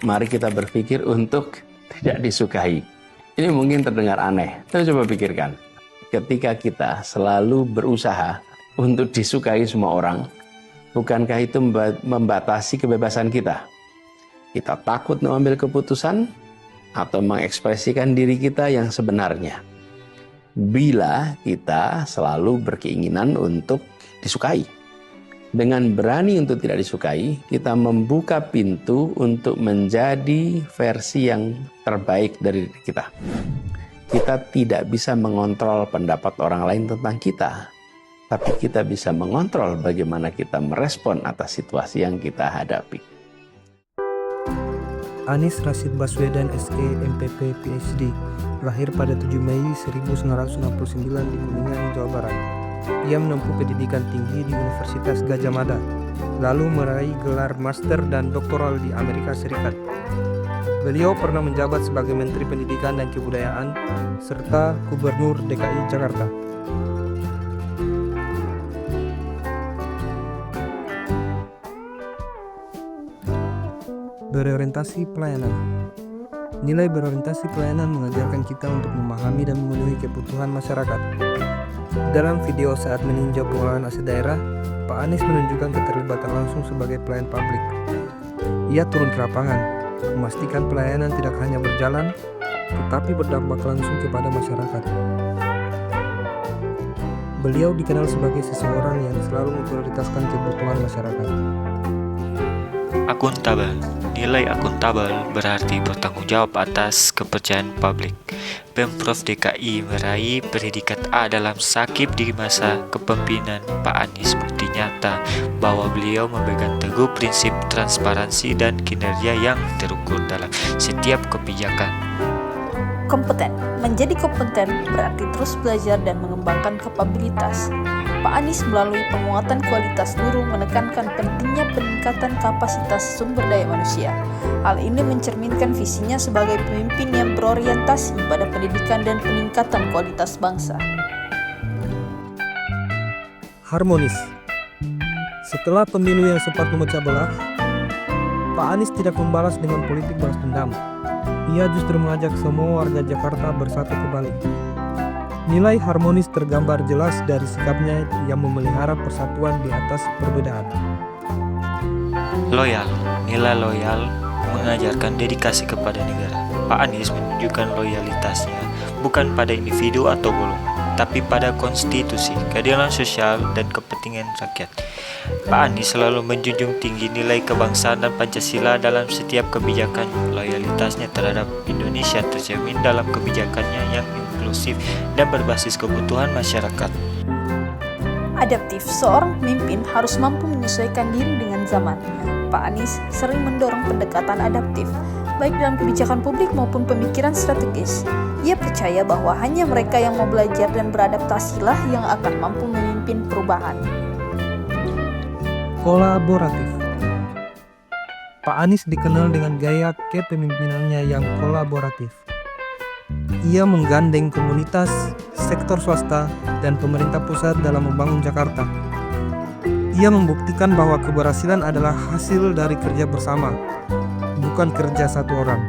mari kita berpikir untuk tidak disukai. Ini mungkin terdengar aneh, tapi coba pikirkan. Ketika kita selalu berusaha untuk disukai semua orang, bukankah itu membatasi kebebasan kita? Kita takut mengambil keputusan atau mengekspresikan diri kita yang sebenarnya. Bila kita selalu berkeinginan untuk disukai. Dengan berani untuk tidak disukai, kita membuka pintu untuk menjadi versi yang terbaik dari diri kita. Kita tidak bisa mengontrol pendapat orang lain tentang kita, tapi kita bisa mengontrol bagaimana kita merespon atas situasi yang kita hadapi. Anies Rashid Baswedan SE MPP PhD, lahir pada 7 Mei 1969 di Kuningan, Jawa Barat. Ia menempuh pendidikan tinggi di Universitas Gadjah Mada, lalu meraih gelar master dan doktoral di Amerika Serikat. Beliau pernah menjabat sebagai Menteri Pendidikan dan Kebudayaan serta Gubernur DKI Jakarta. Berorientasi pelayanan. Nilai berorientasi pelayanan mengajarkan kita untuk memahami dan memenuhi kebutuhan masyarakat. Dalam video saat meninjau pengelolaan aset daerah, Pak Anies menunjukkan keterlibatan langsung sebagai pelayan publik. Ia turun ke lapangan, memastikan pelayanan tidak hanya berjalan, tetapi berdampak langsung kepada masyarakat. Beliau dikenal sebagai seseorang yang selalu memprioritaskan kebutuhan masyarakat. Akuntabel. Nilai akuntabel berarti bertanggung jawab atas kepercayaan publik. Pemprov DKI meraih predikat A dalam Sakip di masa kepemimpinan Pak Anies. Bukti nyata bahwa beliau memegang teguh prinsip transparansi dan kinerja yang terukur dalam setiap kebijakan. Kompeten. Menjadi kompeten berarti terus belajar dan mengembangkan kapabilitas. Pak Anies melalui penguatan kualitas guru menekankan pentingnya peningkatan kapasitas sumber daya manusia. Hal ini mencerminkan visinya sebagai pemimpin yang berorientasi pada pendidikan dan peningkatan kualitas bangsa. Harmonis. Setelah pemilu yang sempat memecah belah, Pak Anies tidak membalas dengan politik balas dendam. Ia justru mengajak semua warga Jakarta bersatu kembali. Nilai harmonis tergambar jelas dari sikapnya yang memelihara persatuan di atas perbedaan. Loyal. Nilai loyal mengajarkan dedikasi kepada negara. Pak Anies menunjukkan loyalitasnya bukan pada individu atau golongan, tapi pada konstitusi, keadilan sosial, dan kepentingan rakyat. Pak Anies selalu menjunjung tinggi nilai kebangsaan dan Pancasila dalam setiap kebijakan. Loyalitasnya terhadap Indonesia tercermin dalam kebijakannya yang inklusif dan berbasis kebutuhan masyarakat. Adaptif. Seorang pemimpin harus mampu menyesuaikan diri dengan zaman. Pak Anies sering mendorong pendekatan adaptif, baik dalam kebijakan publik maupun pemikiran strategis. Ia percaya bahwa hanya mereka yang mau belajar dan beradaptasilah yang akan mampu memimpin perubahan. Kolaboratif. Pak Anies dikenal dengan gaya kepemimpinannya yang kolaboratif. Ia menggandeng komunitas, sektor swasta, dan pemerintah pusat dalam membangun Jakarta. Ia membuktikan bahwa keberhasilan adalah hasil dari kerja bersama, bukan kerja satu orang.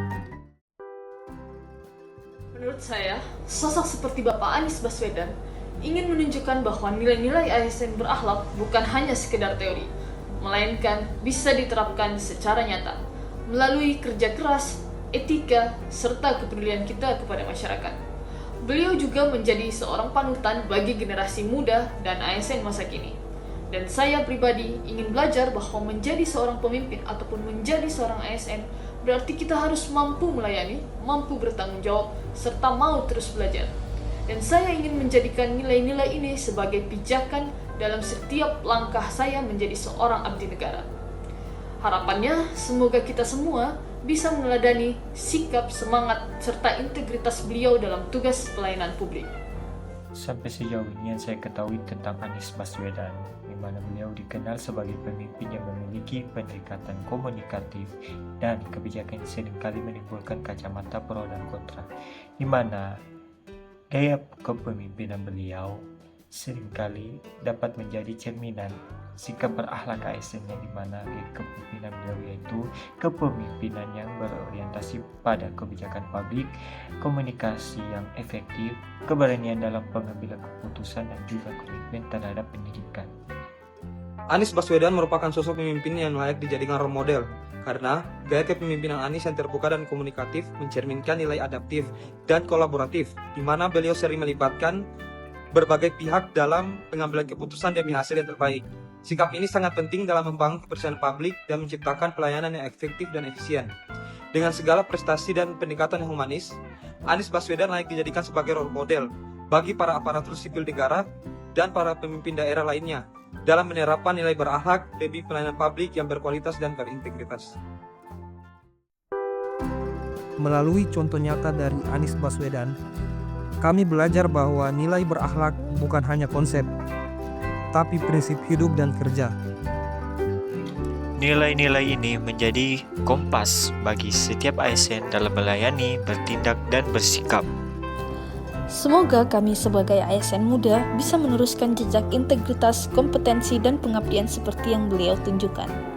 Menurut saya, sosok seperti Bapak Anies Baswedan ingin menunjukkan bahwa nilai-nilai ASN berakhlak bukan hanya sekedar teori, melainkan bisa diterapkan secara nyata melalui kerja keras, etika, serta kepedulian kita kepada masyarakat. Beliau juga menjadi seorang panutan bagi generasi muda dan ASN masa kini. Dan saya pribadi ingin belajar bahwa menjadi seorang pemimpin ataupun menjadi seorang ASN berarti kita harus mampu melayani, mampu bertanggung jawab, serta mau terus belajar. Dan saya ingin menjadikan nilai-nilai ini sebagai pijakan dalam setiap langkah saya menjadi seorang abdi negara. Harapannya, semoga kita semua bisa meneladani sikap, semangat, serta integritas beliau dalam tugas pelayanan publik. Sampai sejauh ini yang saya ketahui tentang Anies Baswedan, di mana beliau dikenal sebagai pemimpin yang memiliki pendekatan komunikatif dan kebijakan yang seringkali menimbulkan kacamata pro dan kontra, di mana gaya kepemimpinan beliau seringkali dapat menjadi cerminan sikap berakhlak ASN, yang dimana di kepemimpinan beliau yaitu kepemimpinan yang berorientasi pada kebijakan publik, komunikasi yang efektif, keberanian dalam pengambilan keputusan, dan juga komitmen terhadap pendidikan. Anies Baswedan merupakan sosok pemimpin yang layak dijadikan role model karena gaya kepemimpinan Anies yang terbuka dan komunikatif mencerminkan nilai adaptif dan kolaboratif, di mana beliau sering melibatkan berbagai pihak dalam pengambilan keputusan demi hasil yang terbaik. Sikap ini sangat penting dalam membangun kepercayaan publik dan menciptakan pelayanan yang efektif dan efisien. Dengan segala prestasi dan pendekatan yang humanis, Anies Baswedan layak dijadikan sebagai role model bagi para aparatur sipil negara dan para pemimpin daerah lainnya dalam menerapkan nilai berakhlak demi pelayanan publik yang berkualitas dan berintegritas. Melalui contoh nyata dari Anies Baswedan, kami belajar bahwa nilai berakhlak bukan hanya konsep, tapi prinsip hidup dan kerja. Nilai-nilai ini menjadi kompas bagi setiap ASN dalam melayani, bertindak, dan bersikap. Semoga kami sebagai ASN muda bisa meneruskan jejak integritas, kompetensi, dan pengabdian seperti yang beliau tunjukkan.